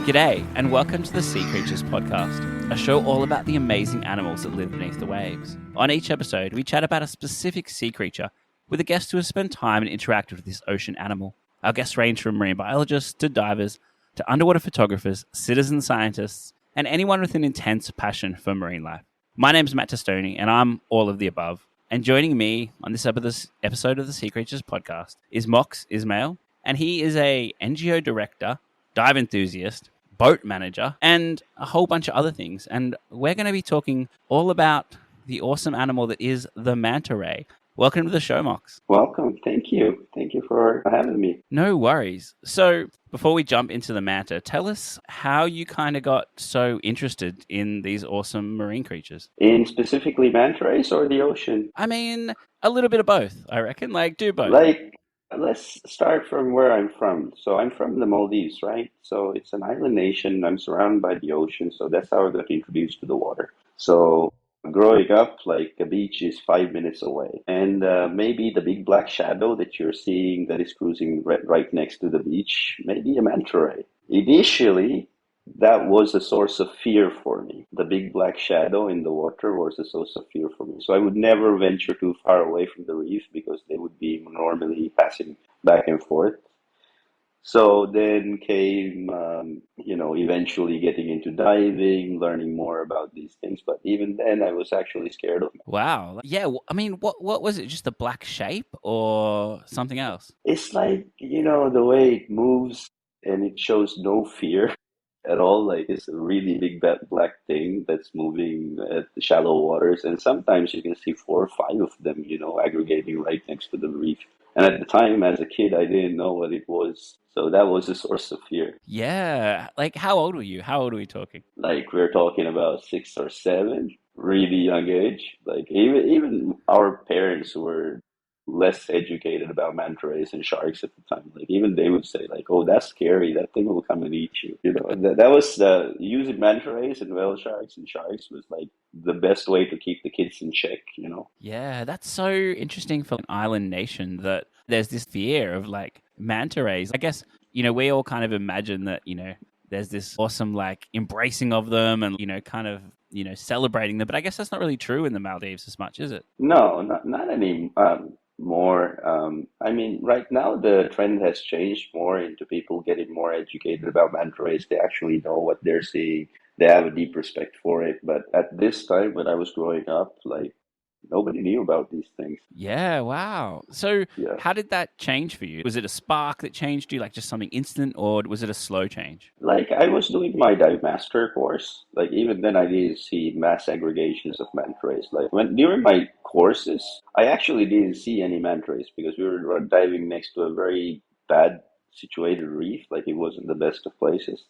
G'day, and welcome to the Seacreatures Podcast, a show all about the amazing animals that live beneath the waves. On each episode, we chat about a specific sea creature with a guest who has spent time and interacted with this ocean animal. Our guests range from marine biologists to divers to underwater photographers, citizen scientists, and anyone with an intense passion for marine life. My name's Matt Testoni, and I'm all of the above. And joining me on this episode of the Seacreatures Podcast is Mox Ismail, and he is a NGO director, dive enthusiast, boat manager, and a whole bunch of other things. And we're going to be talking all about the awesome animal that is the manta ray. Welcome to the show, Mox. Welcome. Thank you. Thank you for having me. No worries. So before we jump into the manta, tell us how you kind of got so interested in these awesome marine creatures. In specifically manta rays or the ocean? I mean, a little bit of both, I reckon. Do both. Let's start from where I'm from. So I'm from the Maldives, right? So it's an island nation. I'm surrounded by the ocean. So that's how I got introduced to the water. So growing up, a beach is 5 minutes away. And maybe the big black shadow that you're seeing that is cruising right next to the beach, maybe a manta ray. Initially, that was a source of fear for me. The big black shadow in the water was a source of fear for me. So I would never venture too far away from the reef because they would be normally passing back and forth. So then came, eventually getting into diving, learning more about these things. But even then, I was actually scared of them. Wow. Yeah. I mean, what was it? Just a black shape or something else? It's the way it moves and it shows no fear at all. It's a really big black thing that's moving at the shallow waters. And sometimes you can see 4 or 5 of them, aggregating right next to the reef. And at the time, as a kid, I didn't know what it was. So that was a source of fear. Yeah. How old were you? How old are we talking? We're talking about 6 or 7, really young age. Even our parents were less educated about manta rays and sharks at the time. Even they would say oh, that's scary. That thing will come and eat you. That was using manta rays and whale sharks and sharks was the best way to keep the kids in check. Yeah, that's so interesting for an island nation that there's this fear of manta rays. I guess, we all kind of imagine that, there's this awesome embracing of them and, celebrating them. But I guess that's not really true in the Maldives as much, is it? No, not any more. Right now the trend has changed more into people getting more educated about manta rays. They actually know what they're seeing. They have a deep respect for it. But at this time when I was growing up, nobody knew about these things. Yeah, wow. So How did that change for you? Was it a spark that changed you, just something instant, or was it a slow change? I was doing my dive master course. Even then I didn't see mass aggregations of manta rays. During my courses, I actually didn't see any manta rays because we were diving next to a very bad situated reef. It wasn't the best of places.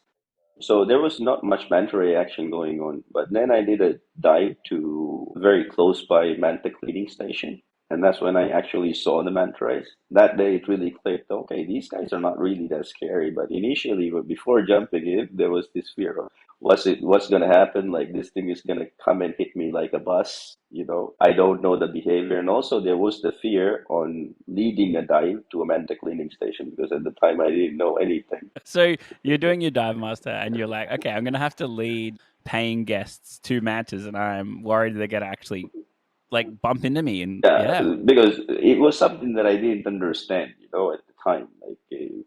So there was not much manta ray action going on. But then I did a dive to a very close by manta cleaning station. And that's when I actually saw the manta rays. That day it really clicked. Okay, these guys are not really that scary. But initially, before jumping in, there was this fear of what's going to happen? This thing is going to come and hit me like a bus. I don't know the behavior. And also there was the fear on leading a dive to a manta cleaning station because at the time I didn't know anything. So you're doing your dive master and you're okay, I'm going to have to lead paying guests to mantas and I'm worried they're going to actually bump into me. And because it was something that I didn't understand, at the time.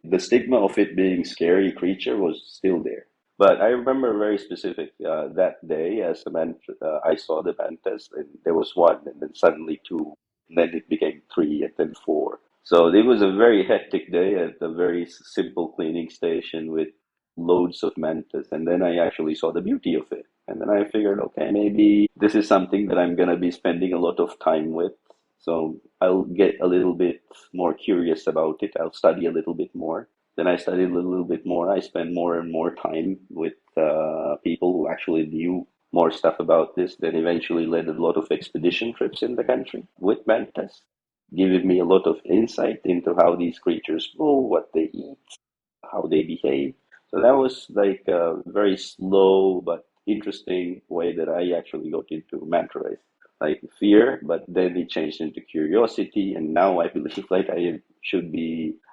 The stigma of it being scary creature was still there. But I remember very specific that day as I saw the mantas, and there was 1, and then suddenly 2, and then it became 3, and then 4. So it was a very hectic day at a very simple cleaning station with loads of mantas, and then I actually saw the beauty of it. And then I figured, okay, maybe this is something that I'm going to be spending a lot of time with. So I'll get a little bit more curious about it. I'll study a little bit more. Then I studied a little bit more. I spent more and more time with people who actually knew more stuff about this. Then eventually led a lot of expedition trips in the country with mantas, giving me a lot of insight into how these creatures move, what they eat, how they behave. So that was a very slow but interesting way that I actually got into manta rays. Fear, but then it changed into curiosity, and now I believe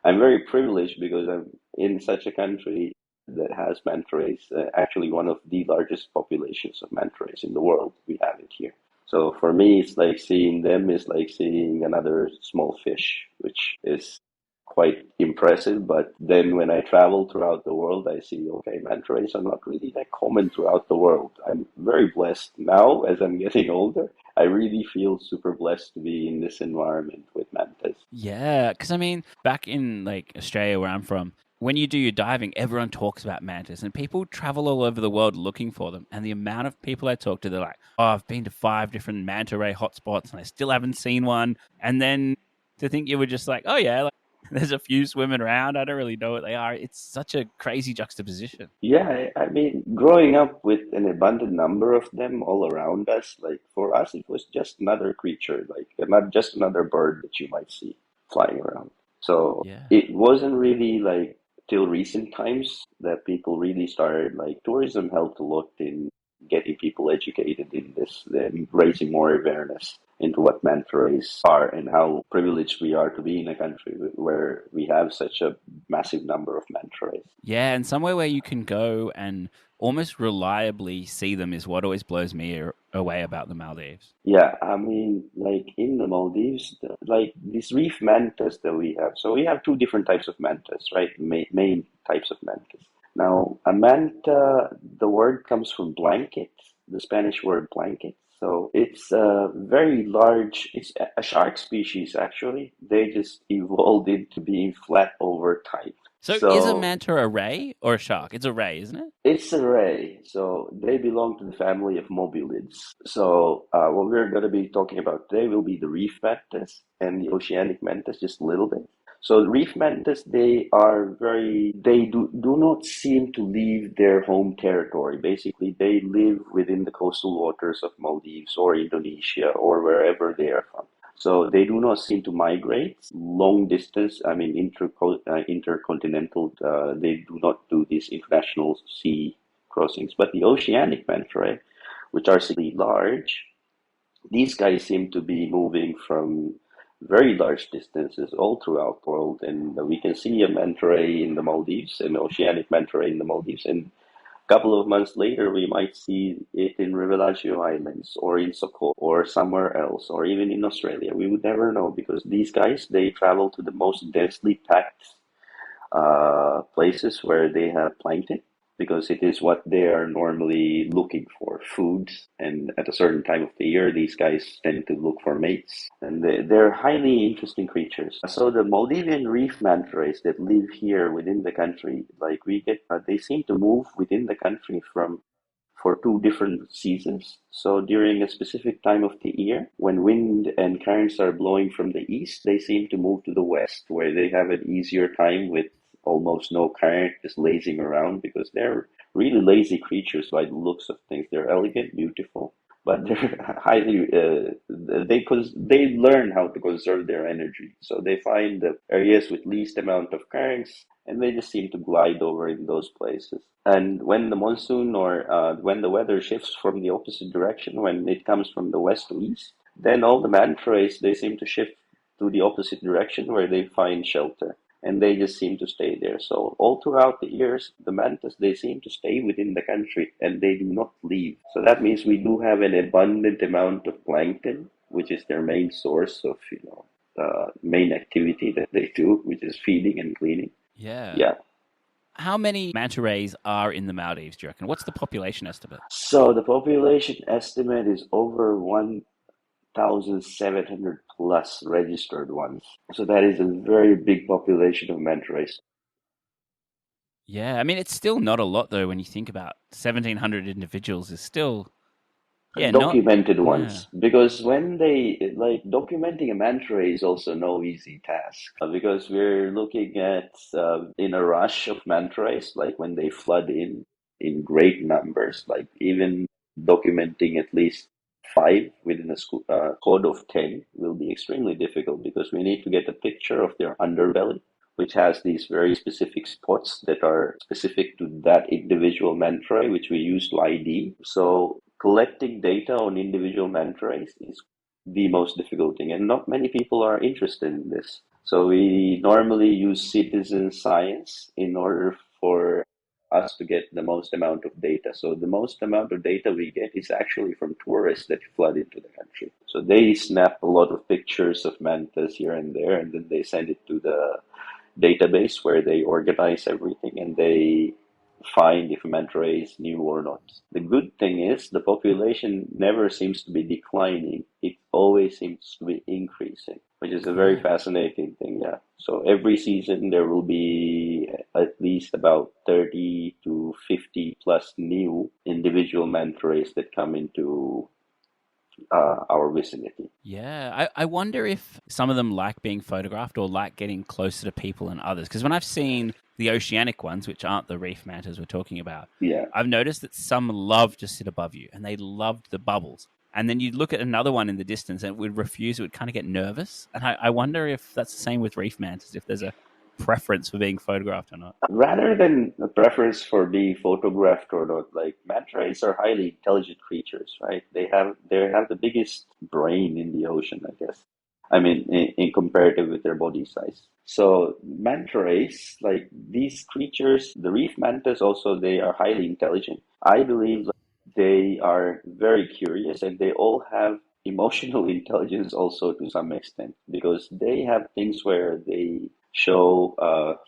I'm very privileged because I'm in such a country that has manta rays. Actually, one of the largest populations of manta rays in the world. We have it here. So for me, it's like seeing them is like seeing another small fish, which is quite impressive. But then when I travel throughout the world, I see, okay, manta rays are not really that common throughout the world. I'm very blessed now as I'm getting older. I really feel super blessed to be in this environment with mantas. Yeah, because I mean, back in like Australia where I'm from, when you do your diving, everyone talks about mantas, and people travel all over the world looking for them. And the amount of people I talk to, they're like, "Oh, I've been to 5 different manta ray hotspots, and I still haven't seen one." And then to think you were just like, "Oh yeah, like, there's a few swimming around. I don't really know what they are." It's such a crazy juxtaposition. Yeah, I mean, growing up with an abundant number of them all around us, like for us, it was just another creature, like not just another bird that you might see flying around. So Yeah. it wasn't really like till recent times that people really started, like tourism helped a lot in getting people educated in this, then raising more awareness into what manta rays are and how privileged we are to be in a country where we have such a massive number of manta rays. Yeah, and somewhere where you can go and almost reliably see them is what always blows me away about the Maldives. Yeah, I mean, like in the Maldives, like these reef mantas that we have. So we have two different types of mantas, right? Main types of mantas. Now, a manta, the word comes from blanket, the Spanish word blanket. So it's a very large, it's a shark species actually. They just evolved into being flat over time. So is a So manta a ray or a shark? It's a ray, isn't it? it's a ray, so they belong to the family of mobulids. So what we're going to be talking about today will be the reef mantis and the oceanic mantis, just a little bit. So the reef mantis, they do not seem to leave their home territory. Basically, they live within the coastal waters of Maldives or Indonesia or wherever they are from. So they do not seem to migrate long distance. I mean, intercontinental. They do not do these international sea crossings. But the oceanic manta ray, which are significantly large, these guys seem to be moving from very large distances all throughout the world. And we can see a manta ray in the Maldives, an oceanic manta ray in the Maldives, and couple of months later, we might see it in Revelation Islands or in Socorro or somewhere else or even in Australia. We would never know because these guys, they travel to the most densely packed places where they have plankton because it is what they are normally looking for, food. And at a certain time of the year, these guys tend to look for mates. And they're highly interesting creatures. So the Maldivian reef manta rays that live here within the country, like they seem to move within the country for two different seasons. So during a specific time of the year, when wind and currents are blowing from the east, they seem to move to the west, where they have an easier time with almost no current, just lazing around because they're really lazy creatures by the looks of things. They're elegant, beautiful, but they're highly they learn how to conserve their energy. So they find the areas with least amount of currents, and they just seem to glide over in those places. And when the monsoon or when the weather shifts from the opposite direction, when it comes from the west to east, then all the manta rays they seem to shift to the opposite direction where they find shelter. And they just seem to stay there. So all throughout the years, the mantas they seem to stay within the country and they do not leave. So that means we do have an abundant amount of plankton, which is their main source of main activity that they do, which is feeding and cleaning. Yeah. Yeah. How many manta rays are in the Maldives, do you reckon? What's the population estimate? So the population estimate is over 1,700 plus registered ones. So that is a very big population of manta rays. Yeah, I mean, it's still not a lot, though, when you think about 1,700 individuals is still, yeah, not, Documented yeah. ones, because when they like documenting a manta ray is also no easy task because we're looking at in a rush of manta rays, like when they flood in great numbers, like even documenting at least five within a code of 10 will be extremely difficult because we need to get a picture of their underbelly, which has these very specific spots that are specific to that individual manta ray, which we use to ID. So collecting data on individual manta rays is the most difficult thing, and not many people are interested in this. So we normally use citizen science in order for us to get the most amount of data. So the most amount of data we get is actually from tourists that flood into the country. So they snap a lot of pictures of mantas here and there, and then they send it to the database where they organize everything and they find if a manta ray is new or not. The good thing is the population never seems to be declining. It always seems to be increasing, which is a very Cool. fascinating thing. Yeah. So every season there will be at least about 30 to 50 plus new individual manta rays that come into our vicinity. Yeah, I wonder if some of them like being photographed or like getting closer to people than others. Because when I've seen the oceanic ones, which aren't the reef mantas we're talking about, Yeah. I've noticed that some love to sit above you and they loved the bubbles. And then you'd look at another one in the distance and it would refuse, it would kind of get nervous. And I wonder if that's the same with reef mantas, if there's a preference for being photographed or not. Rather than a preference for being photographed or not, like manta rays are highly intelligent creatures, right? They have the biggest brain in the ocean, I guess. I mean, in comparative with their body size. So manta rays, like these creatures, the reef mantas also, they are highly intelligent. I believe like, they are very curious and they all have emotional intelligence also to some extent because they have things where they show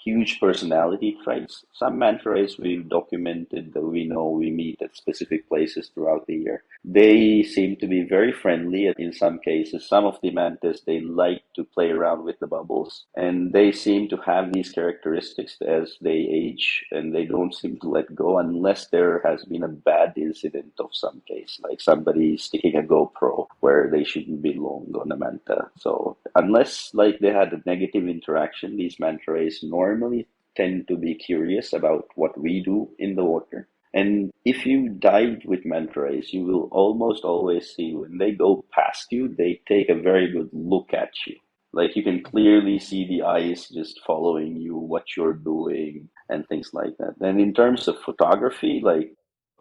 huge personality traits. Some manta rays we've documented that we know we meet at specific places throughout the year. They seem to be very friendly in some cases. Some of the mantas, they like to play around with the bubbles, and they seem to have these characteristics as they age, and they don't seem to let go unless there has been a bad incident of some case, like somebody sticking a GoPro where they shouldn't belong on a manta. So unless like they had a negative interaction, these manta rays normally tend to be curious about what we do in the water. And if you dive with manta rays, you will almost always see when they go past you, they take a very good look at you. Like you can clearly see the eyes just following you, what you're doing, and things like that. And in terms of photography, like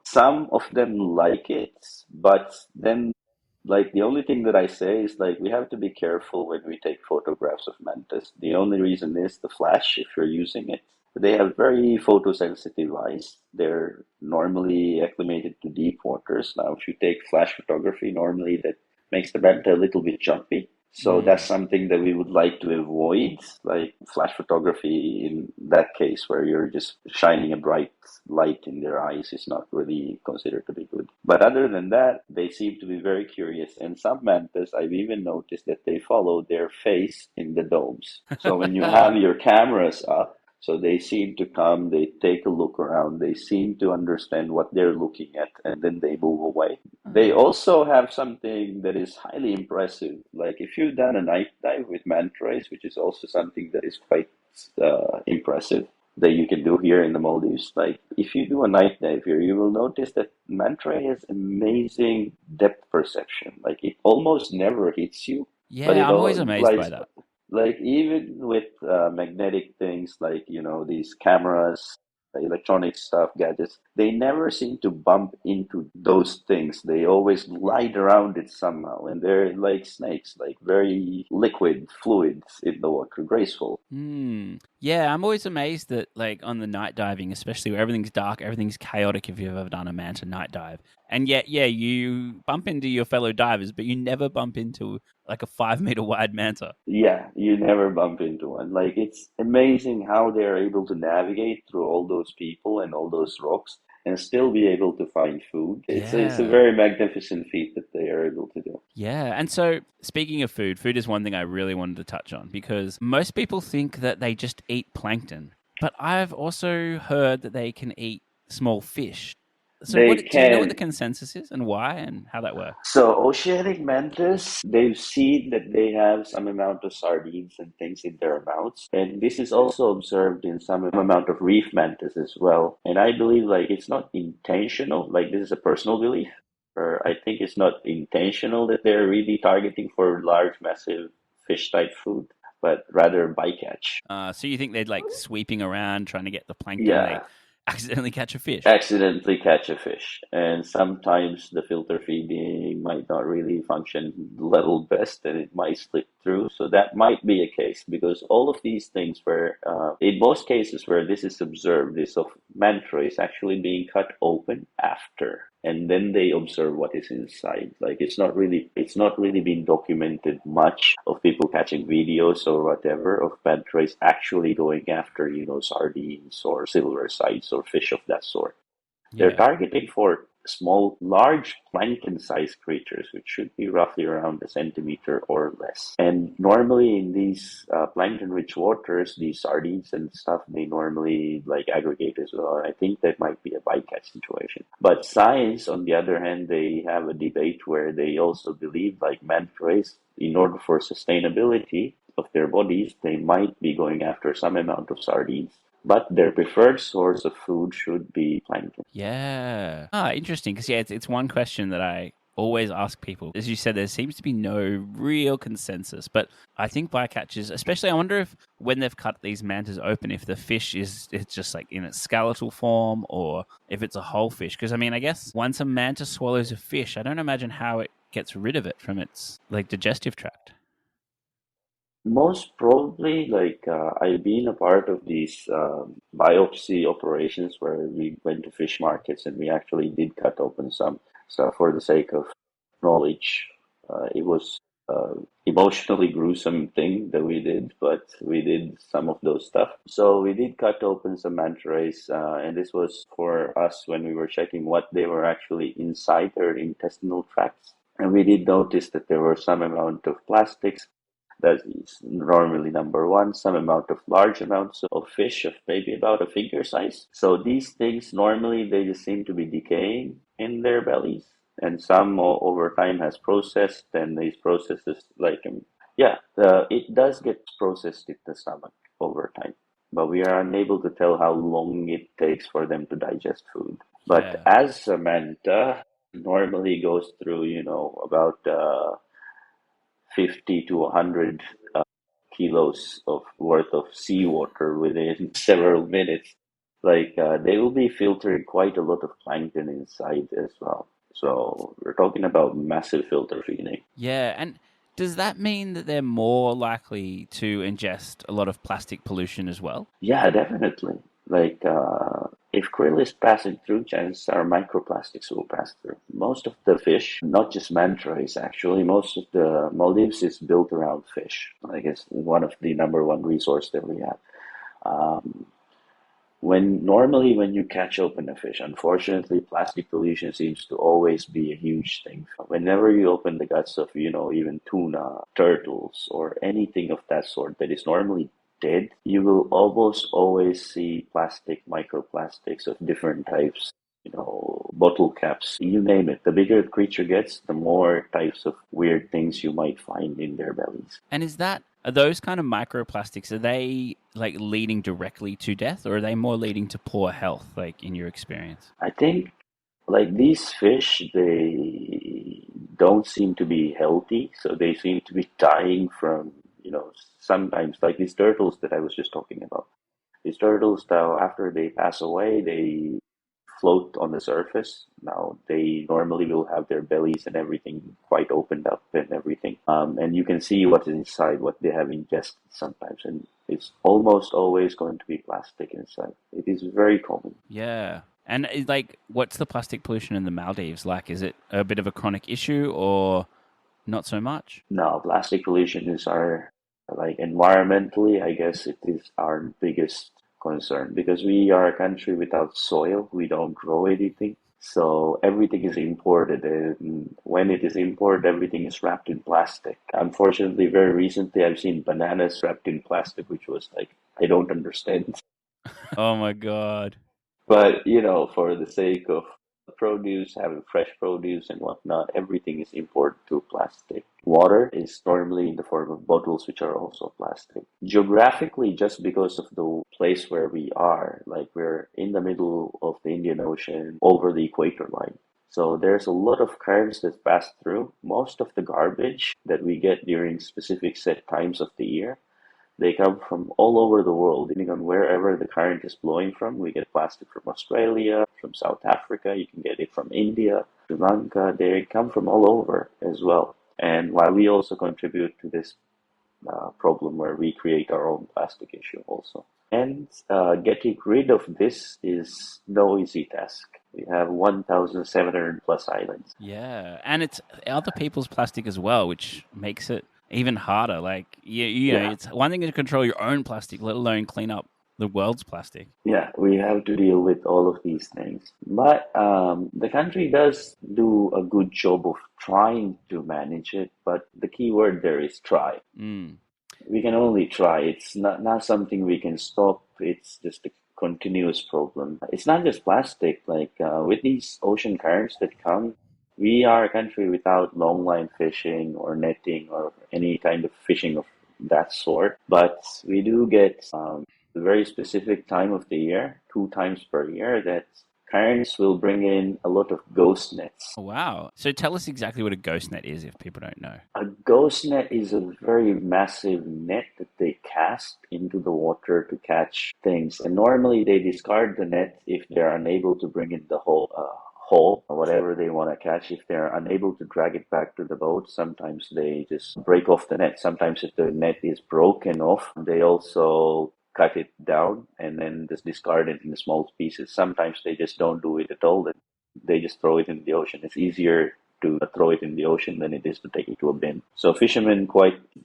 some of them like it, but then like the only thing that I say is like we have to be careful when we take photographs of mantas. The only reason is the flash if you're using it. They have very photosensitive eyes. They're normally acclimated to deep waters. Now, if you take flash photography, normally that makes the manta a little bit jumpy. So that's something that we would like to avoid, like flash photography in that case where you're just shining a bright light in their eyes is not really considered to be good. But other than that, they seem to be very curious. And some mantas, I've even noticed that they follow their face in the domes. So when you have your cameras up, so they seem to come, they take a look around, they seem to understand what they're looking at, and then they move away. They also have something that is highly impressive. Like if you've done a night dive with manta rays, which is also something that is quite impressive that you can do here in the Maldives. Like if you do a night dive here, you will notice that manta ray has amazing depth perception. Like it almost never hits you, but Yeah, it I'm all always amazed by like that. like even with magnetic things like these cameras, electronic stuff, gadgets, they never seem to bump into those things. They always glide around it somehow, and they're like snakes, like very liquid fluids in the water, graceful. Yeah, I'm always amazed that, like, on the night diving, especially where everything's dark, everything's chaotic if you've ever done a manta night dive. And yet, yeah, you bump into your fellow divers, but you never bump into, like, a 5 meter wide manta. Yeah, you never bump into one. Like it's amazing how they're able to navigate through all those people and all those rocks and still be able to find food. It's a Yeah. very magnificent feat that they are able to do. Yeah. And so, speaking of food, food is one thing I really wanted to touch on because most people think that they just eat plankton. But I've also heard that they can eat small fish. So, They do you know what the can. consensus is and why and how that works? So oceanic mantas, they've seen that they have some amount of sardines and things in their mouths. And this is also observed in some amount of reef mantas as well. And I believe like it's not intentional, like this is a personal belief. Or I think it's not intentional that they're really targeting for large, massive fish type food, but rather bycatch. So you think they're like sweeping around trying to get the plankton? Yeah. accidentally catch a fish. accidentally catch a fish. And sometimes the filter feeding might not really function level best and it might slip through. So that might be a case because all of these things where, in most cases where this is observed, is of manta rays actually being cut open after. And then they observe what is inside. Like it's not really been documented much of people catching videos or whatever of manta rays actually going after, sardines or silver sides or fish of that sort. They're Yeah. targeting for large plankton-sized creatures, which should be roughly around a centimeter or less. And normally in these plankton-rich waters, these sardines and stuff, they normally like aggregate as well. I think that might be a bycatch situation. But science, on the other hand, they have a debate where they also believe, like manta rays, in order for sustainability of their bodies, they might be going after some amount of sardines. But their preferred source of food should be plankton. Yeah. Interesting. Because, it's one question that I always ask people. As you said, there seems to be no real consensus. But I think bycatchers, especially, I wonder if when they've cut these mantas open, if the fish it's just like in its skeletal form or if it's a whole fish. Because, I guess once a manta swallows a fish, I don't imagine how it gets rid of it from its like digestive tract. Most probably, I've been a part of these biopsy operations where we went to fish markets and we actually did cut open some stuff for the sake of knowledge. It was emotionally gruesome thing that we did, but we did some of those stuff. So we did cut open some manta rays, and this was for us when we were checking what they were actually inside their intestinal tracts. And we did notice that there were some amount of plastics that is normally number one, some amount of large amounts of fish of maybe about a finger size. So these things normally they just seem to be decaying in their bellies, and some over time has processed, and these processes it does get processed in the stomach over time, but we are unable to tell how long it takes for them to digest food. But Yeah. as a manta normally goes through, about 50 to 100 kilos of worth of seawater within several minutes. They will be filtering quite a lot of plankton inside as well. So we're talking about massive filter feeding. Yeah. And does that mean that they're more likely to ingest a lot of plastic pollution as well? Yeah, definitely. If krill is passing through, chances are microplastics will pass through. Most of the fish, not just manta rays, actually, most of the Maldives is built around fish. I guess one of the number one resource that we have. Um, when you catch open a fish, unfortunately, plastic pollution seems to always be a huge thing. Whenever you open the guts of, even tuna, turtles, or anything of that sort that is normally dead, you will almost always see plastic, microplastics of different types. Bottle caps, you name it. The bigger the creature gets, the more types of weird things you might find in their bellies. And are those kind of microplastics, are they like leading directly to death or are they more leading to poor health, like in your experience? I think these fish, they don't seem to be healthy, so they seem to be dying from, sometimes like these turtles that I was just talking about. These turtles, now after they pass away, they float on the surface. Now they normally will have their bellies and everything quite opened up and everything. And you can see what's inside, what they have ingested sometimes. And it's almost always going to be plastic inside. It is very common. Yeah. And what's the plastic pollution in the Maldives like? Is it a bit of a chronic issue or not so much? No, plastic pollution is environmentally, I guess it is our biggest concern because we are a country without soil. We don't grow anything. So everything is imported, and when it is imported, everything is wrapped in plastic. Unfortunately, very recently, I've seen bananas wrapped in plastic, which was I don't understand. Oh my God. But, for the sake of produce, having fresh produce and whatnot, everything is imported to plastic. Water is normally in the form of bottles, which are also plastic. Geographically, just because of the place where we are, we're in the middle of the Indian Ocean over the equator line. So there's a lot of currents that pass through. Most of the garbage that we get during specific set times of the year, They come from all over the world, depending on wherever the current is blowing from. We get plastic from Australia, from South Africa. You can get it from India, Sri Lanka. They come from all over as well. And while we also contribute to this problem where we create our own plastic issue also. And getting rid of this is no easy task. We have 1,700 plus islands. Yeah, and it's other people's plastic as well, which makes it even harder. Like, you know, it's one thing to control your own plastic, let alone clean up the world's plastic. Yeah, we have to deal with all of these things. But the country does do a good job of trying to manage it. But the key word there is try. We can only try. It's not something we can stop. It's just a continuous problem. It's not just plastic. Like with these ocean currents that come, we are a country without long line fishing or netting or any kind of fishing of that sort. But we do get a very specific time of the year, 2 times per year, that currents will bring in a lot of ghost nets. Oh, wow. So tell us exactly what a ghost net is if people don't know. A ghost net is a very massive net that they cast into the water to catch things. And normally they discard the net if they're unable to bring in the whole or whatever they want to catch. If they're unable to drag it back to the boat, sometimes they just break off the net. Sometimes if the net is broken off, they also cut it down and then just discard it in small pieces. Sometimes they just don't do it at all. They just throw it in the ocean. It's easier to throw it in the ocean than it is to take it to a bin. So fishermen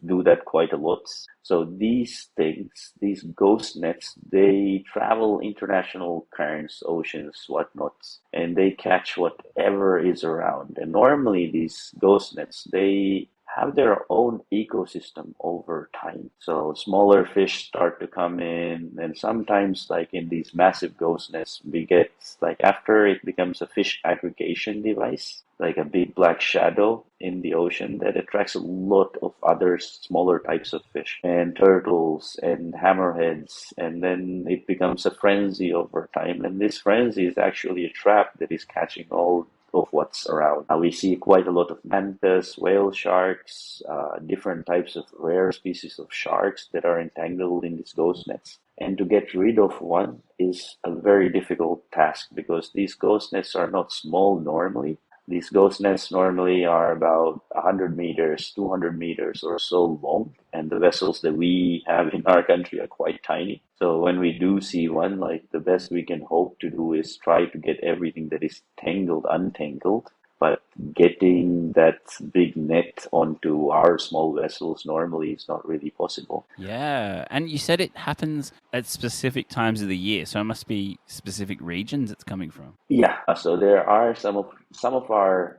do that quite a lot. So these things, these ghost nets, they travel international currents, oceans, whatnot, and they catch whatever is around. And normally these ghost nets, they have their own ecosystem over time. So smaller fish start to come in, and sometimes like in these massive ghost nets, we get like after it becomes a fish aggregation device, like a big black shadow in the ocean that attracts a lot of other smaller types of fish and turtles and hammerheads, and then it becomes a frenzy over time. And this frenzy is actually a trap that is catching all of what's around. We see quite a lot of mantas, whale sharks, different types of rare species of sharks that are entangled in these ghost nets. And to get rid of one is a very difficult task because these ghost nets are not small normally. These ghost nets normally are about 100 meters, 200 meters or so long, and the vessels that we have in our country are quite tiny. So when we do see one, like the best we can hope to do is try to get everything that is tangled untangled. But getting that big net onto our small vessels normally is not really possible. Yeah, and you said it happens at specific times of the year, so it must be specific regions it's coming from. Yeah, so there are some of our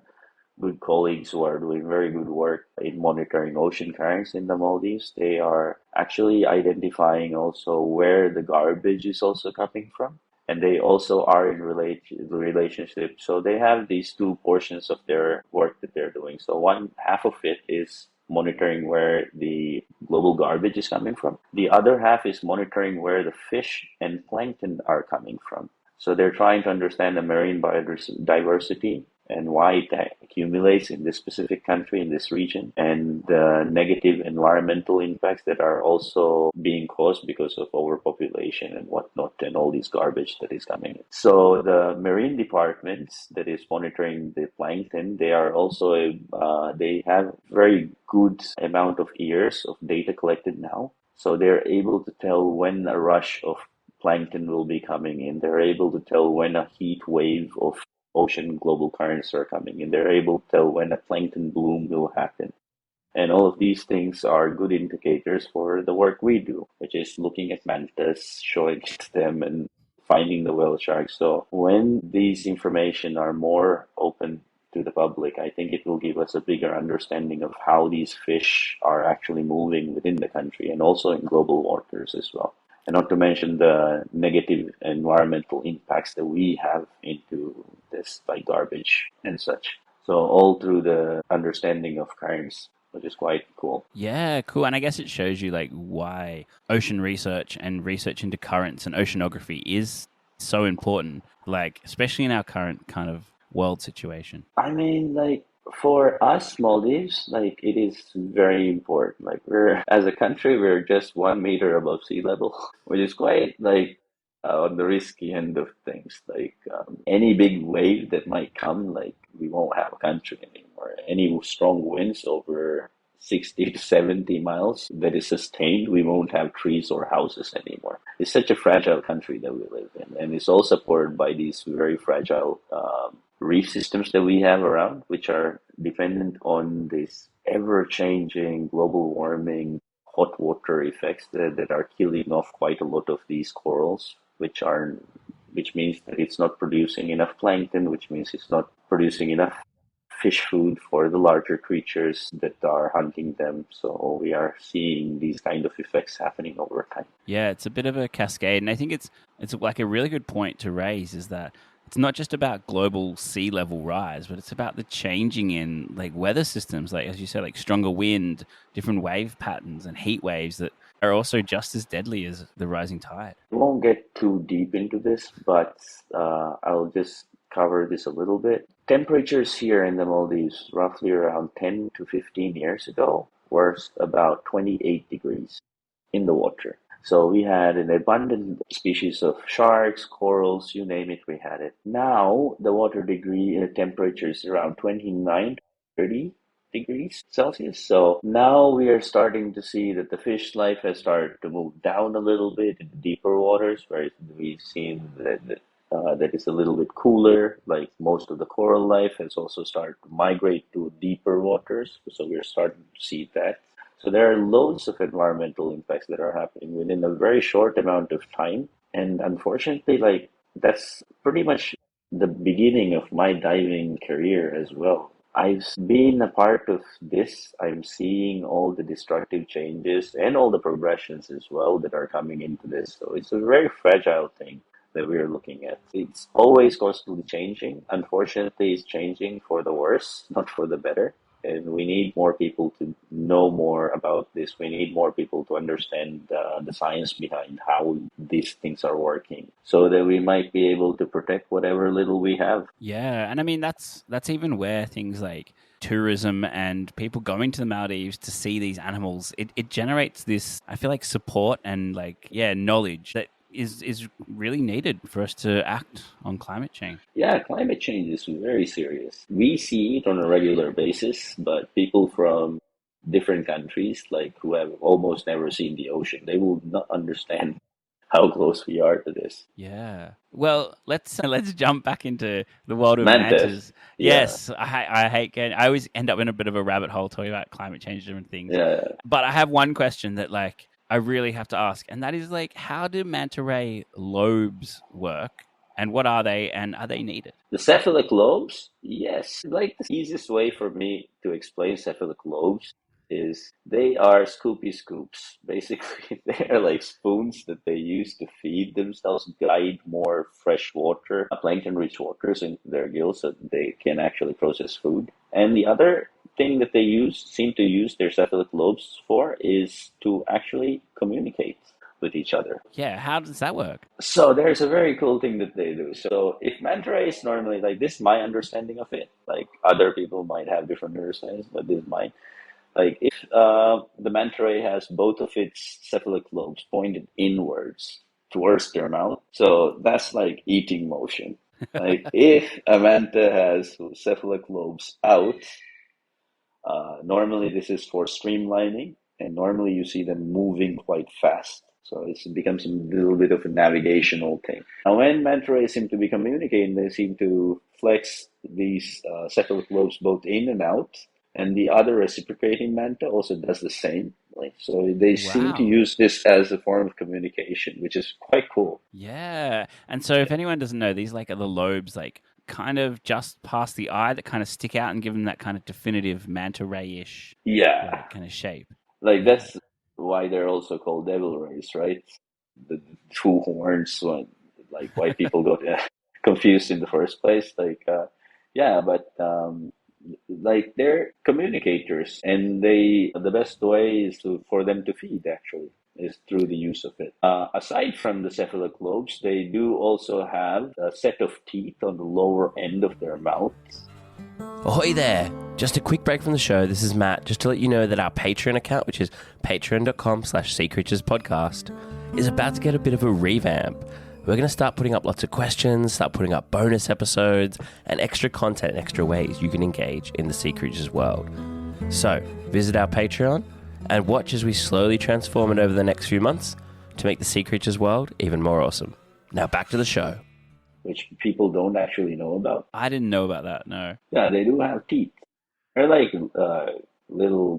good colleagues who are doing very good work in monitoring ocean currents in the Maldives. They are actually identifying also where the garbage is also coming from. And they also are in relationship. So they have these two portions of their work that they're doing. So one half of it is monitoring where the global garbage is coming from. The other half is monitoring where the fish and plankton are coming from. So they're trying to understand the marine biodiversity and why it accumulates in this specific country, in this region, and the negative environmental impacts that are also being caused because of overpopulation and whatnot, and all this garbage that is coming in. So the marine department that is monitoring the plankton, they are also, they have very good amount of years of data collected now. So they're able to tell when a rush of plankton will be coming in. They're able to tell when a heat wave of ocean global currents are coming in. They're able to tell when a plankton bloom will happen. And all of these things are good indicators for the work we do, which is looking at mantas, showing it to them, and finding the whale sharks. So when these information are more open to the public, I think it will give us a bigger understanding of how these fish are actually moving within the country and also in global waters as well. And not to mention the negative environmental impacts that we have into this by garbage and such. So all through the understanding of currents, which is quite cool. Yeah, cool. And I guess it shows you like why ocean research and research into currents and oceanography is so important, like especially in our current kind of world situation. I mean, like For us, Maldives, like it is very important. Like we're as a country, we're just 1 meter above sea level, which is quite like on the risky end of things. Like any big wave that might come, like we won't have a country anymore. Any strong winds over 60 to 70 miles that is sustained, we won't have trees or houses anymore. It's such a fragile country that we live in, and it's all supported by these very fragile reef systems that we have around, which are dependent on this ever-changing global warming, hot water effects that are killing off quite a lot of these corals, which means that it's not producing enough plankton, which means it's not producing enough fish food for the larger creatures that are hunting them. So we are seeing these kind of effects happening over time. Yeah, it's a bit of a cascade, and I think it's like a really good point to raise is that it's not just about global sea level rise, but it's about the changing in like weather systems, like as you said, like stronger wind, different wave patterns, and heat waves that are also just as deadly as the rising tide. We won't get too deep into this, but I'll just cover this a little bit. Temperatures here in the Maldives, roughly around 10 to 15 years ago, were about 28 degrees in the water. So we had an abundant species of sharks, corals, you name it, we had it. Now the water degree temperature is around 29 to 30 degrees Celsius. So now we are starting to see that the fish life has started to move down a little bit in the deeper waters, where we've seen that it's a little bit cooler. Like most of the coral life has also started to migrate to deeper waters. So we're starting to see that. So there are loads of environmental impacts that are happening within a very short amount of time. And unfortunately, like that's pretty much the beginning of my diving career as well. I've been a part of this. I'm seeing all the destructive changes and all the progressions as well that are coming into this. So it's a very fragile thing that we're looking at. It's always constantly changing. Unfortunately, it's changing for the worse, not for the better. And we need more people to know more about this. We need more people to understand the science behind how these things are working, so that we might be able to protect whatever little we have. Yeah, and I mean that's even where things like tourism and people going to the Maldives to see these animals, it generates this, I feel like, support and like knowledge that is really needed for us to act on climate change. Yeah, climate change is very serious. We see it on a regular basis, but people from different countries, like who have almost never seen the ocean, they will not understand how close we are to this. Yeah. Well, let's jump back into the world of Mantas, mantas. yeah, Yes, I hate getting. I always end up in a bit of a rabbit hole talking about climate change, different things. yeah. But I have one question that like I really have to ask, and that is like, how do manta ray lobes work, and what are they, and are they needed? The cephalic lobes, yes. Like the easiest way for me to explain cephalic lobes is they are scoopy scoops. Basically, they are like spoons that they use to feed themselves, guide more fresh water, plankton-rich waters into their gills so that they can actually process food. And the other thing that they seem to use their cephalic lobes for is to actually communicate with each other. Yeah, how does that work? So there's a very cool thing that they do. So if manta rays normally, like this is my understanding of it, like other people might have different understandings, but this is mine. Like if the manta ray has both of its cephalic lobes pointed inwards towards their mouth, so that's like eating motion. Like if a manta has cephalic lobes out, normally this is for streamlining, and normally you see them moving quite fast. So it becomes a little bit of a navigational thing. Now, when manta rays seem to be communicating, they seem to flex these cephalic lobes both in and out, and the other reciprocating manta also does the same. So they seem to Wow. use this as a form of communication, which is quite cool. Yeah. And so if anyone doesn't know, these like are the lobes like kind of just past the eye that kind of stick out and give them that kind of definitive manta ray-ish Yeah, kind of shape. like that's why they're also called devil rays, right? The two horns, like why people got confused in the first place. Yeah, but like they're communicators, and the best way is for them to feed actually is through the use of it. Aside from the cephalic lobes, they do also have a set of teeth on the lower end of their mouths, Ahoy there! Just a quick break from the show. This is Matt. Just to let you know that our Patreon account, which is patreon.com/Seacreatures is about to get a bit of a revamp. We're going to start putting up lots of questions, start putting up bonus episodes, and extra content and extra ways you can engage in the Seacreatures world. So, visit our Patreon and watch as we slowly transform it over the next few months to make the Seacreatures world even more awesome. Now back to the show. which people don't actually know about. I didn't know about that, no. Yeah, they do have teeth. They're like little,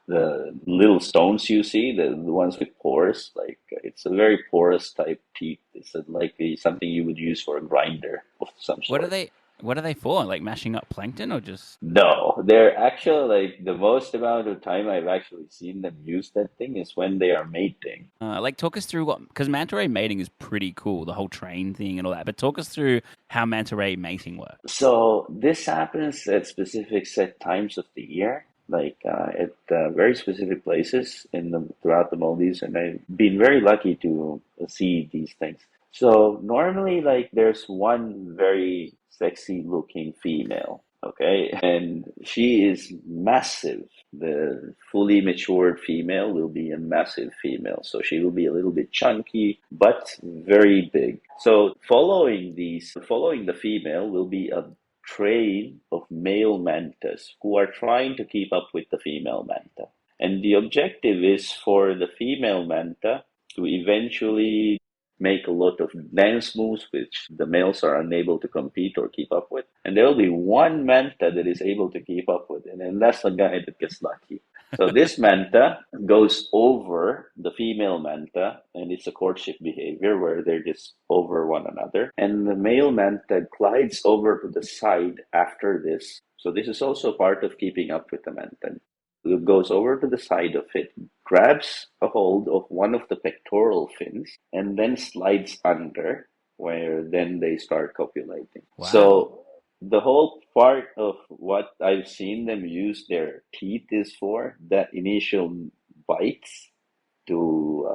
the little stones you see, the ones with pores. Like it's a very porous type teeth. It's likely something you would use for a grinder of some sort. What are they for? Like mashing up plankton or just? No, they're actually like the most amount of time I've actually seen them use that thing is when they are mating. Talk us through because manta ray mating is pretty cool, the whole train thing and all that. But talk us through how manta ray mating works. So this happens at specific set times of the year, like at very specific places throughout the Maldives, and I've been very lucky to see these things. So normally, like there's one very sexy looking female, okay, and she is massive. The fully matured female will be a massive female, so she will be a little bit chunky but very big. So following the female will be a train of male mantas who are trying to keep up with the female manta, and the objective is for the female manta to eventually make a lot of dance moves which the males are unable to compete or keep up with. And there will be one manta that is able to keep up with it, and then that's the guy that gets lucky. So this manta goes over the female manta, and it's a courtship behavior where they're just over one another. And the male manta glides over to the side after this. So this is also part of keeping up with the manta. It goes over to the side of it, grabs a hold of one of the pectoral fins, and then slides under, where then they start copulating. Wow. So the whole part of what I've seen them use their teeth is for that initial bites to,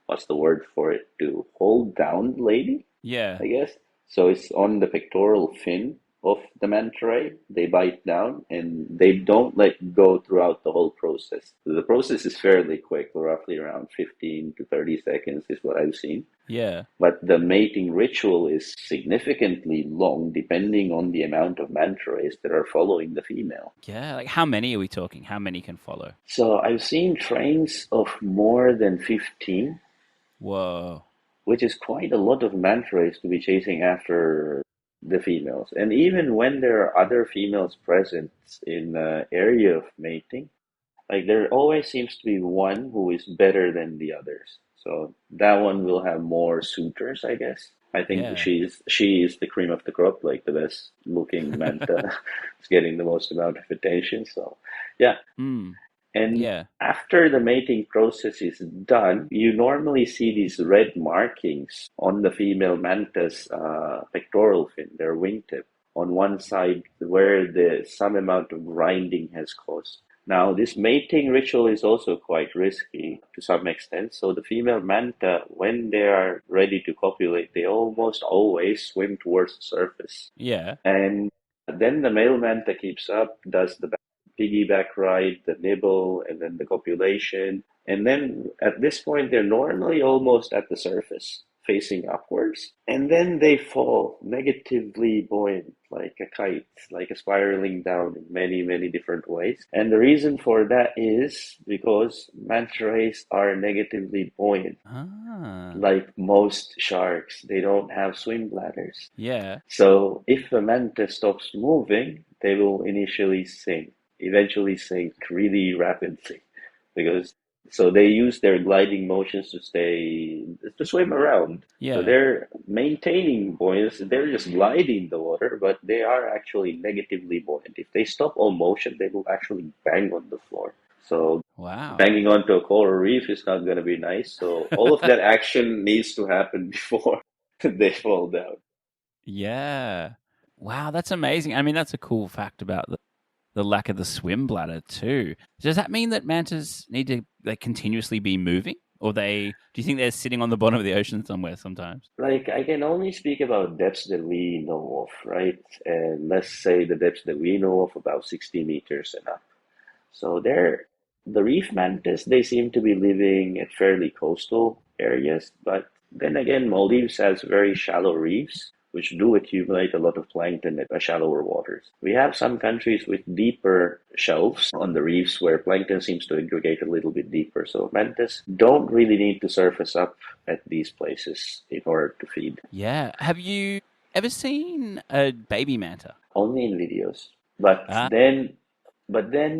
what's the word for it, to hold down the lady, Yeah. I guess. So it's on the pectoral fin of the manta ray. They bite down and they don't let go throughout the whole process. So the process is fairly quick, roughly around 15 to 30 seconds is what I've seen. Yeah. But the mating ritual is significantly long depending on the amount of manta rays that are following the female. Yeah. Like how many are we talking? How many can follow? So I've seen trains of more than 15. Whoa. Which is quite a lot of manta rays to be chasing after the females. And even when there are other females present in the area of mating, like there always seems to be one who is better than the others. So that one will have more suitors, I guess. I think Yeah. she is the cream of the crop, like the best looking manta. It's getting the most amount of attention. So yeah. And Yeah. after the mating process is done, you normally see these red markings on the female manta's pectoral fin, their wingtip, on one side where some amount of grinding has caused. Now, this mating ritual is also quite risky to some extent. So the female manta, when they are ready to copulate, they almost always swim towards the surface. Yeah. And then the male manta keeps up, does the piggyback ride, the nibble, and then the copulation. And then at this point, they're normally almost at the surface, facing upwards. And then they fall negatively buoyant, like a kite, like a spiraling down in many, many different ways. And the reason for that is because manta rays are negatively buoyant. Like most sharks, they don't have swim bladders. Yeah. So if a manta stops moving, they will eventually sink really rapidly, so they use their gliding motions to swim around. Yeah. So they're maintaining buoyancy. They're just gliding the water, but they are actually negatively buoyant. If they stop all motion, they will actually bang on the floor. So Wow. banging onto a coral reef is not going to be nice. So all of that action needs to happen before they fall down. Yeah. Wow, that's amazing. I mean, that's a cool fact about the lack of the swim bladder too. Does that mean that mantas need to continuously be moving? Or do you think they're sitting on the bottom of the ocean somewhere sometimes? Like, I can only speak about depths that we know of, right? And let's say the depths that we know of about 60 meters and up. So the reef mantis, they seem to be living at fairly coastal areas, but then again, Maldives has very shallow reefs, which do accumulate a lot of plankton at shallower waters. We have some countries with deeper shelves on the reefs where plankton seems to aggregate a little bit deeper. So mantis don't really need to surface up at these places in order to feed. Yeah. Have you ever seen a baby manta? Only in videos. But Ah, then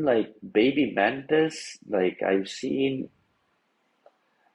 like baby mantis, like I've seen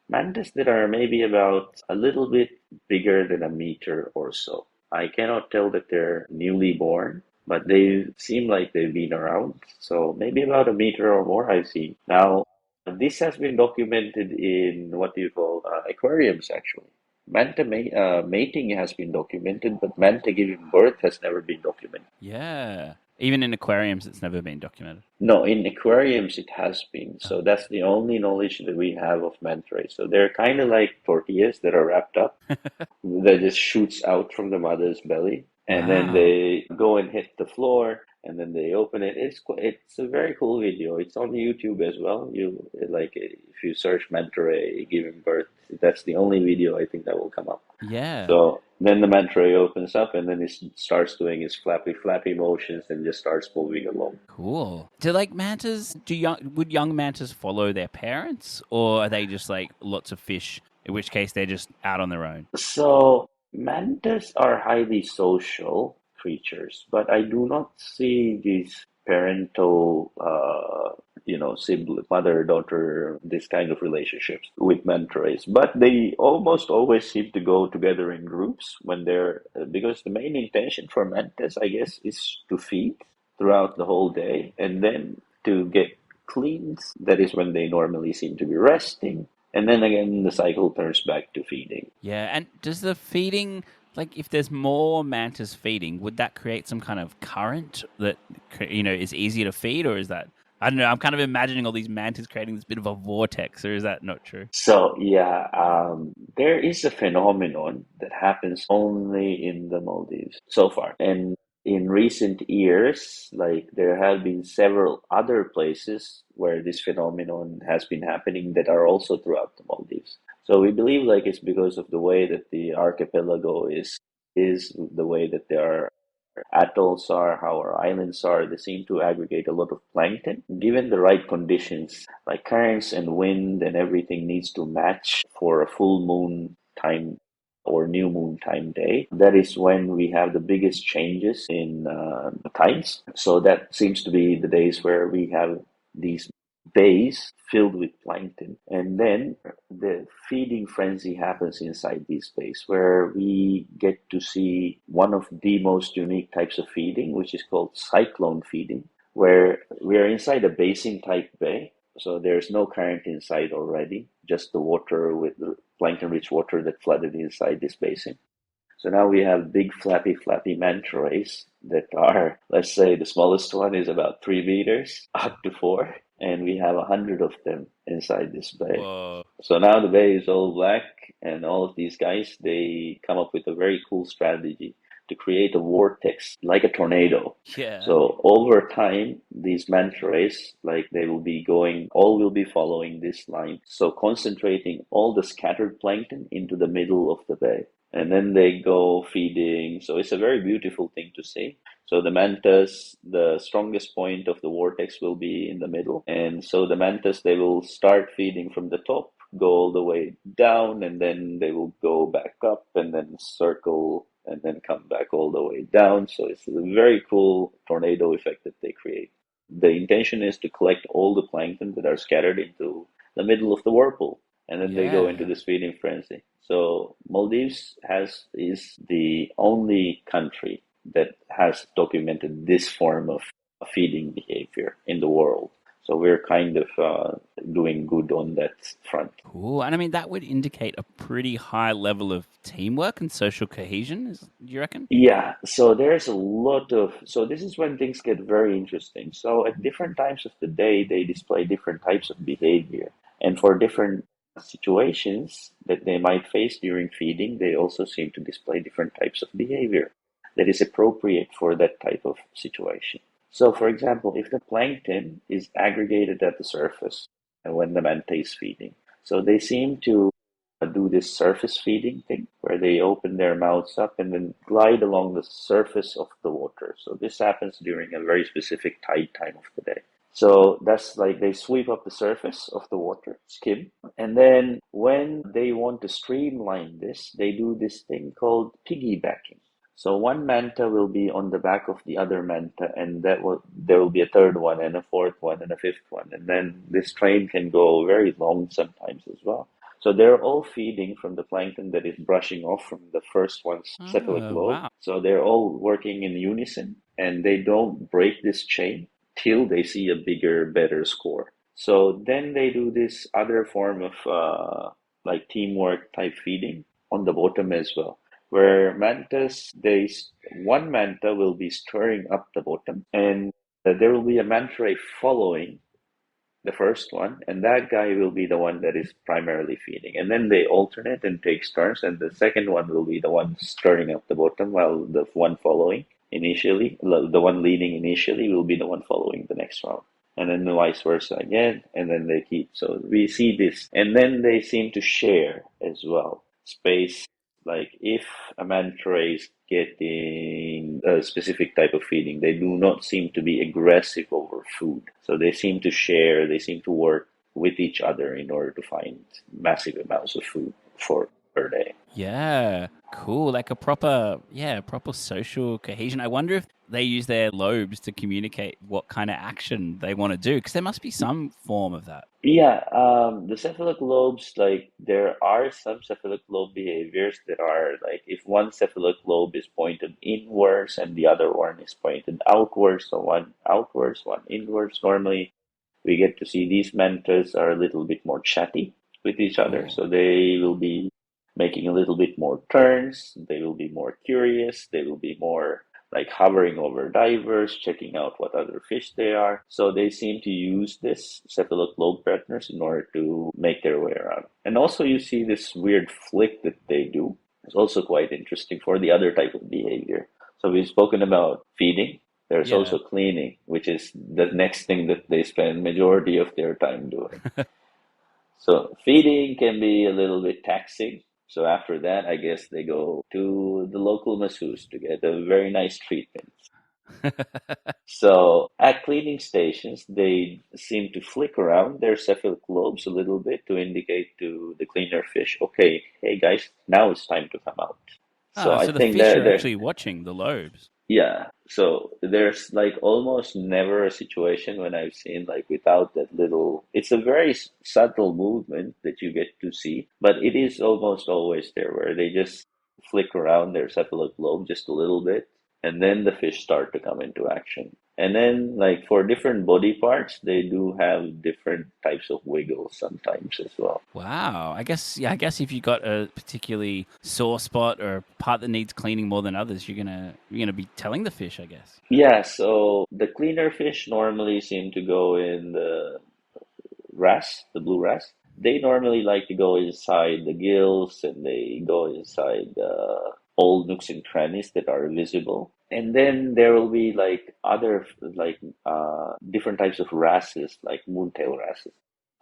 mantis that are maybe about a little bit bigger than a meter or so. I cannot tell that they're newly born, but they seem like they've been around. So maybe about a meter or more I've seen. Now, this has been documented in what do you call aquariums actually. Mating has been documented, but manta giving birth has never been documented. yeah. Even in aquariums, it's never been documented. No, in aquariums it has been. So that's the only knowledge that we have of manta rays. So they're kind of like tortillas that are wrapped up that just shoots out from the mother's belly, and then Wow. they go and hit the floor, and then they open it. It's a very cool video. It's on YouTube as well. You like if you search manta ray giving birth, that's the only video I think that will come up. Yeah. So then the manta ray opens up, and then it starts doing its flappy motions and just starts moving along. Cool. Do mantas? Would young mantas follow their parents, or are they just like lots of fish? In which case, they're just out on their own. So mantas are highly social creatures, but I do not see these parental, sibling, mother, daughter, this kind of relationships with manta rays. But they almost always seem to go together in groups when because the main intention for mantas, I guess, is to feed throughout the whole day and then to get cleaned. That is when they normally seem to be resting. And then again, the cycle turns back to feeding. Yeah. And does the feeding, like, if there's more mantas feeding, would that create some kind of current that is easier to feed, or is that? I don't know. I'm kind of imagining all these mantas creating this bit of a vortex, or is that not true? So, yeah, there is a phenomenon that happens only in the Maldives so far. And in recent years, like there have been several other places where this phenomenon has been happening that are also throughout the Maldives. So we believe like it's because of the way that the archipelago is the way that there are atolls are, how our islands are, they seem to aggregate a lot of plankton. Given the right conditions, like currents and wind and everything needs to match for a full moon time or new moon time day. That is when we have the biggest changes in tides. So that seems to be the days where we have these bays filled with plankton, and then the feeding frenzy happens inside these bays where we get to see one of the most unique types of feeding, which is called cyclone feeding, where we are inside a basin type bay. So there's no current inside already, just the water with the plankton rich water that flooded inside this basin. So now we have big flappy manta rays that are, let's say the smallest one is about 3 meters up to 4, and we have 100 of them inside this bay. Whoa. So now the bay is all black, and all of these guys, they come up with a very cool strategy to create a vortex like a tornado. Yeah. So over time, these manta rays, like they will be all will be following this line. So concentrating all the scattered plankton into the middle of the bay. And then they go feeding. So it's a very beautiful thing to see. So the mantas, the strongest point of the vortex will be in the middle. And so the mantas, they will start feeding from the top, go all the way down, and then they will go back up and then circle and then come back all the way down. So it's a very cool tornado effect that they create. The intention is to collect all the plankton that are scattered into the middle of the whirlpool, and then they go into this feeding frenzy. So Maldives is the only country that has documented this form of feeding behavior in the world. So we're kind of doing good on that front. Cool. And I mean, that would indicate a pretty high level of teamwork and social cohesion, do you reckon? Yeah, so there's a lot of, so this is when things get very interesting. So at different times of the day, they display different types of behavior. And for different situations that they might face during feeding, they also seem to display different types of behavior that is appropriate for that type of situation. So, for example, if the plankton is aggregated at the surface and when the manta is feeding, so they seem to do this surface feeding thing where they open their mouths up and then glide along the surface of the water. So this happens during a very specific tide time of the day. So that's like they sweep up the surface of the water, skim, and then when they want to streamline this, they do this thing called piggybacking. So one manta will be on the back of the other manta, and there will be a third one and a fourth one and a fifth one, and then this train can go very long sometimes as well. So they're all feeding from the plankton that is brushing off from the first one's cephalic lobe. Wow. So they're all working in unison, and they don't break this chain till they see a bigger, better score. So then they do this other form of like teamwork type feeding on the bottom as well, where one manta will be stirring up the bottom, and there will be a manta ray following the first one, and that guy will be the one that is primarily feeding. And then they alternate and take turns, and the second one will be the one stirring up the bottom, while the one following initially, the one leading initially, will be the one following the next round. And then vice versa again, and then they keep. So we see this. And then they seem to share as well space. Like if a manta ray is getting a specific type of feeding, they do not seem to be aggressive over food. So they seem to share, they seem to work with each other in order to find massive amounts of food for per day. Yeah, cool. Like a proper social cohesion. I wonder if they use their lobes to communicate what kind of action they want to do, because there must be some form of that. Yeah, the cephalic lobes, like there are some cephalic lobe behaviors that are like if one cephalic lobe is pointed inwards and the other one is pointed outwards, so one outwards, one inwards. Normally, we get to see these mantas are a little bit more chatty with each other, so they will be making a little bit more turns. They will be more curious. They will be more like hovering over divers, checking out what other fish they are. So they seem to use this cephalic lobe partners in order to make their way around. And also you see this weird flick that they do. It's also quite interesting for the other type of behavior. So we've spoken about feeding. There's also cleaning, which is the next thing that they spend majority of their time doing. So feeding can be a little bit taxing. So after that, I guess they go to the local masseuse to get a very nice treatment. So at cleaning stations, they seem to flick around their cephalic lobes a little bit to indicate to the cleaner fish, okay, hey guys, now it's time to come out. So I the think fish that are actually watching the lobes. yeah. So there's like almost never a situation when I've seen like without that little, it's a very subtle movement that you get to see, but it is almost always there where they just flick around their cephalic lobe just a little bit, and then the fish start to come into action. And then like for different body parts, they do have different types of wiggles sometimes as well. Wow. I guess if you got a particularly sore spot or a part that needs cleaning more than others, you're gonna be telling the fish, I guess. Yeah, so the cleaner fish normally seem to go in the wrasse, the blue wrasse. They normally like to go inside the gills, and they go inside all nooks and crannies that are visible. And then there will be like other like different types of wrasses, like moontail wrasses.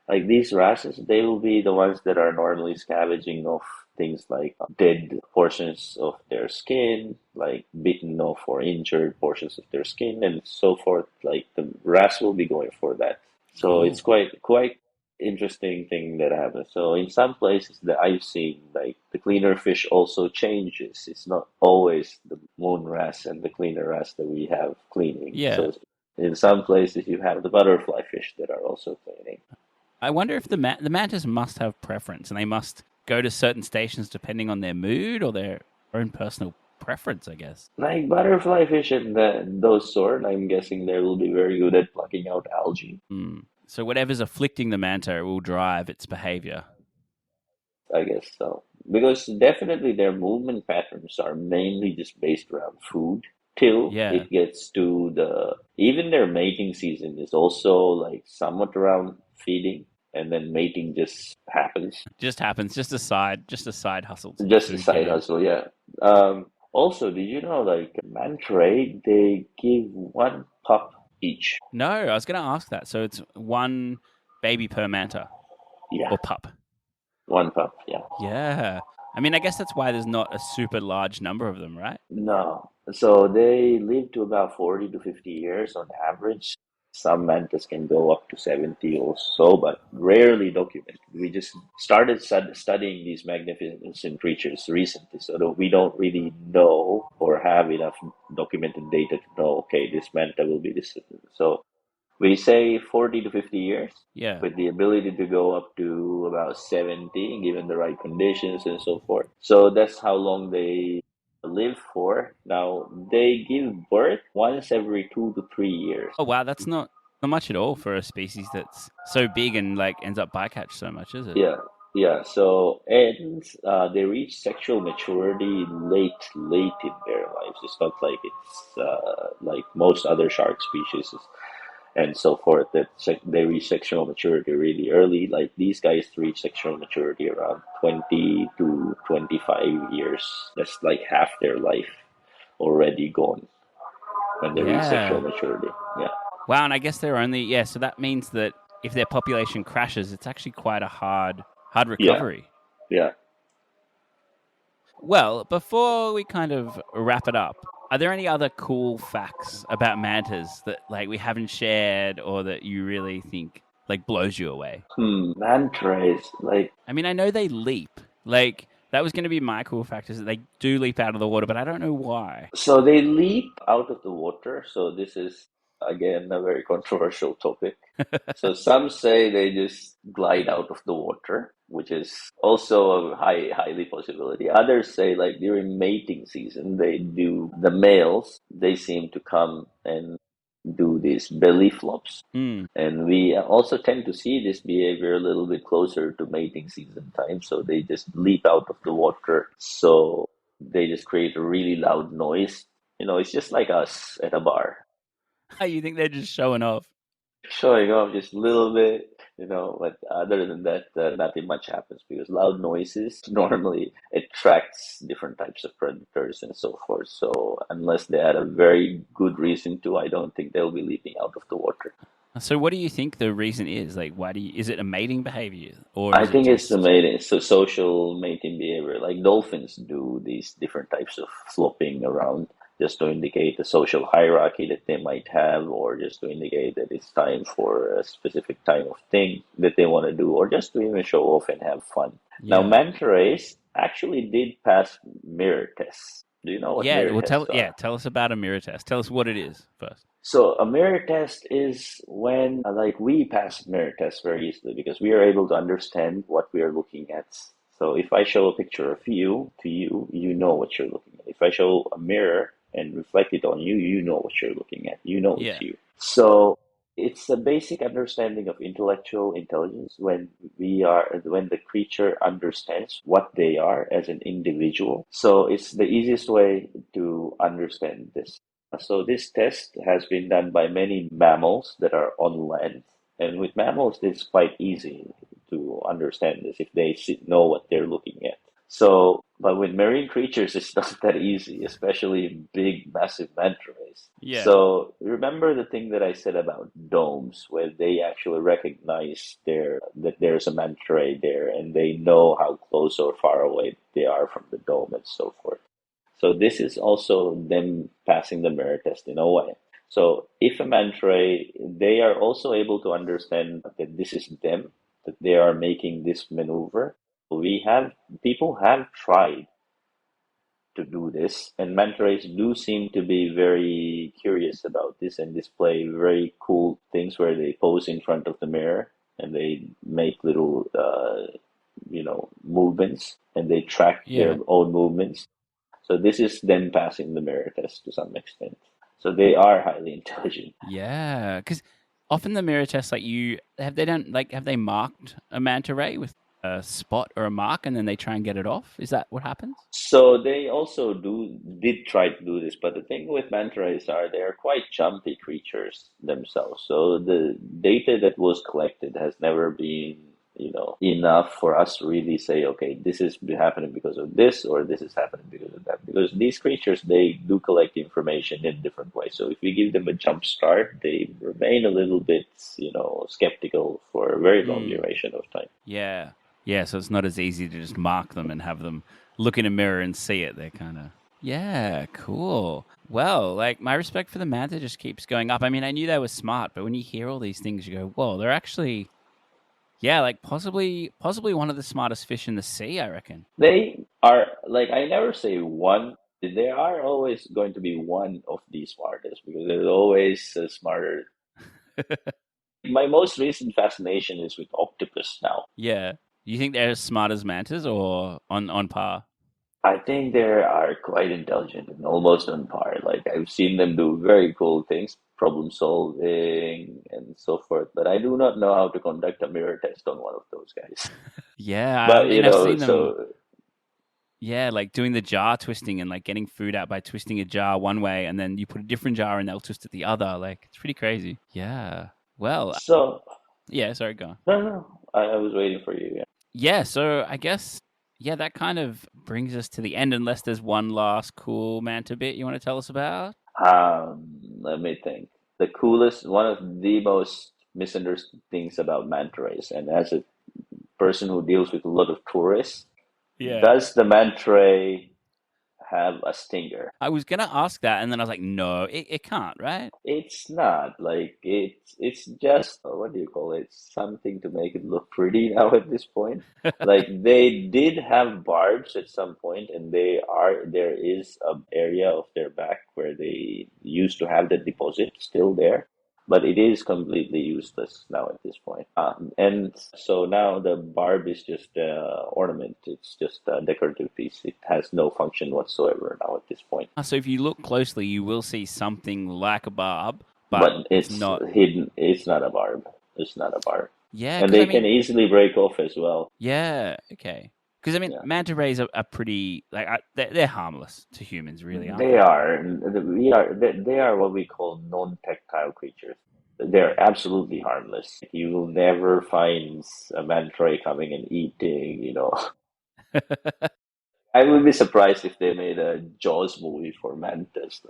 Like these wrasses, they will be the ones that are normally scavenging off things like dead portions of their skin, like bitten off or injured portions of their skin, and so forth. Like the wrasse will be going for that. So it's quite interesting thing that happens. So in some places that I've seen, like the cleaner fish also changes. It's not always the moon wrasse and the cleaner wrasse that we have cleaning. Yeah. So in some places you have the butterfly fish that are also cleaning. I wonder if the mantas must have preference, and they must go to certain stations depending on their mood or their own personal preference, I guess. Like butterfly fish and those sort, I'm guessing they will be very good at plucking out algae. So whatever's afflicting the manta will drive its behavior. I guess so. Because definitely their movement patterns are mainly just based around food till it gets to even their mating season is also like somewhat around feeding. and then mating just happens. Just happens, just a side hustle Just a to side get in. hustle, yeah. Also, did you know, like, manta ray, they give one pup each. No, I was going to ask that. So it's one baby per manta Yeah, or pup. one pup, yeah. Yeah. I mean, I guess that's why there's not a super large number of them, right? No. So they live to about 40 to 50 years on average. Some mantas can go up to 70 or so, but rarely documented. We just started studying these magnificent creatures recently, so that we don't really know or have enough documented data to know, okay, this manta will be this. So we say 40 to 50 years Yeah. with the ability to go up to about 70 given the right conditions and so forth. So that's how long they live for. Now, they give birth once every 2 to 3 years. Oh, wow. That's not much at all for a species that's so big and like ends up bycatch so much, is it? Yeah, yeah. So, and they reach sexual maturity late in their lives. It's not like it's like most other shark species and so forth that they reach sexual maturity really early. Like these guys reach sexual maturity around 20 to 25 years. That's like half their life already gone when they reach sexual Yeah. maturity. Yeah. Wow. And I guess they're only, yeah. So that means that if their population crashes, it's actually quite a hard Yeah. recovery. Yeah. Well, before we kind of wrap it up, are there any other cool facts about mantas that like we haven't shared or that you really think like blows you away? Manta rays, like, I mean, I know they leap. Like that was going to be my cool fact is that they do leap out of the water, but I don't know why. so they leap out of the water. So this is again a very controversial topic. So some say they just glide out of the water, which is also a highly possibility. Others say like during mating season, the males, they seem to come and do these belly flops. Mm. And we also tend to see this behavior a little bit closer to mating season time. So they just leap out of the water. So they just create a really loud noise. It's just like us at a bar. You think they're just showing off? Showing off just a little bit, but other than that, nothing much happens because loud noises normally attracts different types of predators and so forth. So unless they had a very good reason to, I don't think they'll be leaping out of the water. So what do you think the reason is? Like, is it a mating behavior or I is it think it's just... the mating, so social mating behavior. Like dolphins do these different types of flopping around just to indicate the social hierarchy that they might have, or just to indicate that it's time for a specific time of thing that they want to do, or just to even show off and have fun. Yeah. Now, manta rays actually did pass mirror tests. Do you know what mirror tests are? Tell us about a mirror test. Tell us what it is first. So a mirror test is when, like, we pass mirror tests very easily because we are able to understand what we are looking at. So if I show a picture of you to you, you know what you're looking at. If I show a mirror and reflect it on you, you know what you're looking at. You know it's you. So it's a basic understanding of intellectual intelligence when the creature understands what they are as an individual. So it's the easiest way to understand this. So this test has been done by many mammals that are on land. And with mammals, it's quite easy to understand this if they know what they're looking at. So, but with marine creatures, it's not that easy, especially big, massive manta rays. Yeah. So remember the thing that I said about domes, where they actually recognize that there's a manta ray there, and they know how close or far away they are from the dome and so forth. So this is also them passing the mirror test in a way. So if a manta ray, they are also able to understand that this is them, that they are making this maneuver. People have tried to do this, and manta rays do seem to be very curious about this and display very cool things where they pose in front of the mirror and they make little, movements, and they track their own movements. So this is them passing the mirror test to some extent. So they are highly intelligent. Yeah, because often the mirror tests, like have they marked a manta ray with? a spot or a mark, and then they try and get it off. Is that what happens? So they also did try to do this, but the thing with manta rays are they're quite jumpy creatures themselves. So the data that was collected has never been, enough for us to really say, okay, this is happening because of this, or this is happening because of that. Because these creatures, they do collect information in different ways. So if we give them a jump start, they remain a little bit, skeptical for a very long duration of time. Yeah. Yeah, so it's not as easy to just mark them and have them look in a mirror and see it. They're kind of... Yeah, cool. Well, my respect for the manta just keeps going up. I mean, I knew they were smart, but when you hear all these things, you go, whoa, they're actually... Yeah, possibly one of the smartest fish in the sea, I reckon. They are, I never say one. There are always going to be one of the smartest because there's always a smarter. My most recent fascination is with octopus now. Yeah. You think they're as smart as mantas or on par? I think they are quite intelligent and almost on par. I've seen them do very cool things, problem solving and so forth, but I do not know how to conduct a mirror test on one of those guys. Yeah, But I mean, I've seen them. so Yeah, doing the jar twisting and getting food out by twisting a jar one way, and then you put a different jar and they'll twist it the other. It's pretty crazy. Yeah. Well. so Yeah. Sorry, go on. no, I was waiting for you. Yeah. Yeah. So I guess that kind of brings us to the end. Unless there's one last cool manta bit you want to tell us about. Let me think. One of the most misunderstood things about manta rays, and as a person who deals with a lot of tourists, Yeah. does the manta ray have a stinger? I was gonna ask that, and then I was like, no, it can't, right? It's not it's just what do you call it? Something to make it look pretty now at this point. They did have barbs at some point, and there is an area of their back where they used to have the deposit still there. But it is completely useless now at this point. And so now the barb is just ornament. It's just a decorative piece. It has no function whatsoever now at this point. So if you look closely, you will see something like a barb, But it's not hidden. It's not a barb. It's not a barb. Yeah, And they can easily break off as well. Yeah, okay. Because manta rays are pretty they're harmless to humans, really, aren't They are. They are what we call non-tactile creatures. They're absolutely harmless. You will never find a manta ray coming and eating. I would be surprised if they made a Jaws movie for mantas.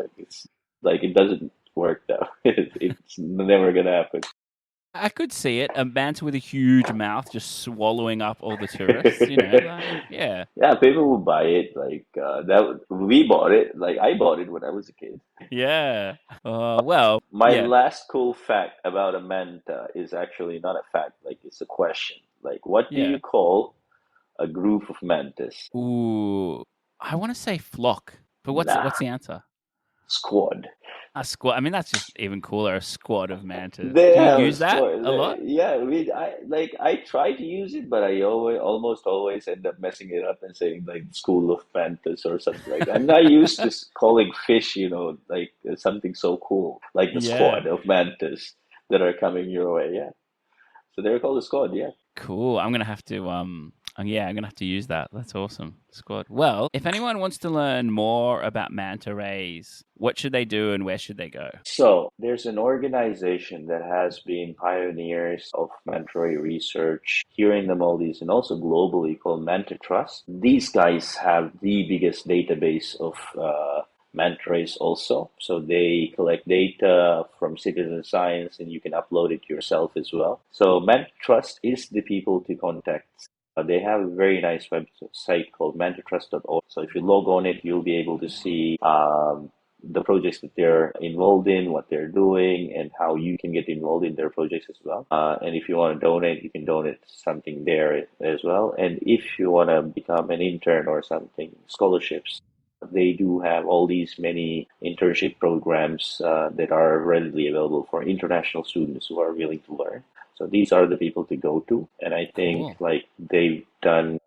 It doesn't work though. It's never gonna happen. I could see it. A manta with a huge mouth just swallowing up all the tourists, yeah. Yeah, people will buy it. We bought it. I bought it when I was a kid. Yeah. Well, My last cool fact about a manta is actually not a fact. It's a question. What do you call a group of mantas? Ooh, I want to say flock, but what's the answer? Squad. A squad. I mean, that's just even cooler. A squad of mantas. They Do have you use that squad. a lot? Yeah, I try to use it, but I almost always end up messing it up and saying school of mantas or something like that. I'm not used to calling fish, something so cool, the squad of mantas that are coming your way. Yeah, so they're called a squad. Yeah. Cool. I'm gonna have to I'm gonna have to use that. That's awesome. Squad. Well, if anyone wants to learn more about manta rays, what should they do and where should they go? So there's an organization that has been pioneers of manta ray research here in the Maldives and also globally called Manta Trust. These guys have the biggest database of manta rays also. So they collect data from citizen science and you can upload it yourself as well. So Manta Trust is the people to contact. They have a very nice website called mantatrust.org. So if you log on it, you'll be able to see the projects that they're involved in, what they're doing, and how you can get involved in their projects as well. And if you want to donate, you can donate something there as well. And if you want to become an intern or something, scholarships, they do have all these many internship programs that are readily available for international students who are willing to learn. So these are the people to go to. And I think they've done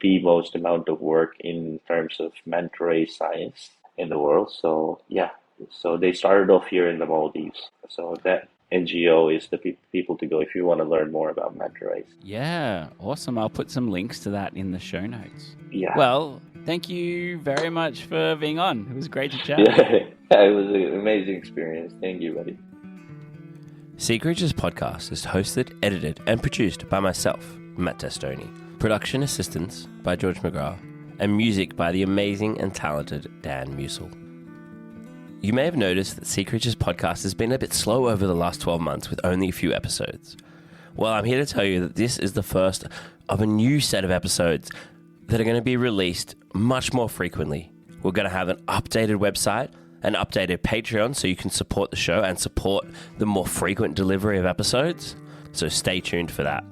the most amount of work in terms of manta ray science in the world. So yeah, so they started off here in the Maldives. So NGO is the people to go if you want to learn more about Manta Rays. Yeah, awesome. I'll put some links to that in the show notes. Yeah. Well, thank you very much for being on. It was great to chat. Yeah, it was an amazing experience. Thank you, buddy. Seacreatures Podcast is hosted, edited, and produced by myself, Matt Testoni. Production assistance by George McGrath, and music by the amazing and talented Dan Musil. You may have noticed that Seacreatures Podcast has been a bit slow over the last 12 months with only a few episodes. Well, I'm here to tell you that this is the first of a new set of episodes that are going to be released much more frequently. We're going to have an updated website, an updated Patreon so you can support the show and support the more frequent delivery of episodes. So stay tuned for that.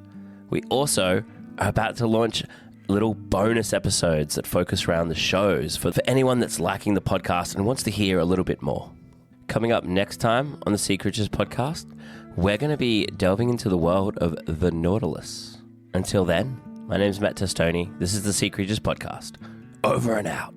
We also are about to launch little bonus episodes that focus around the shows for anyone that's liking the podcast and wants to hear a little bit more. Coming up next time on the Seacreatures Podcast, we're going to be delving into the world of the Nautilus. Until then, my name's Matt Testoni. This is the Seacreatures Podcast. Over and out.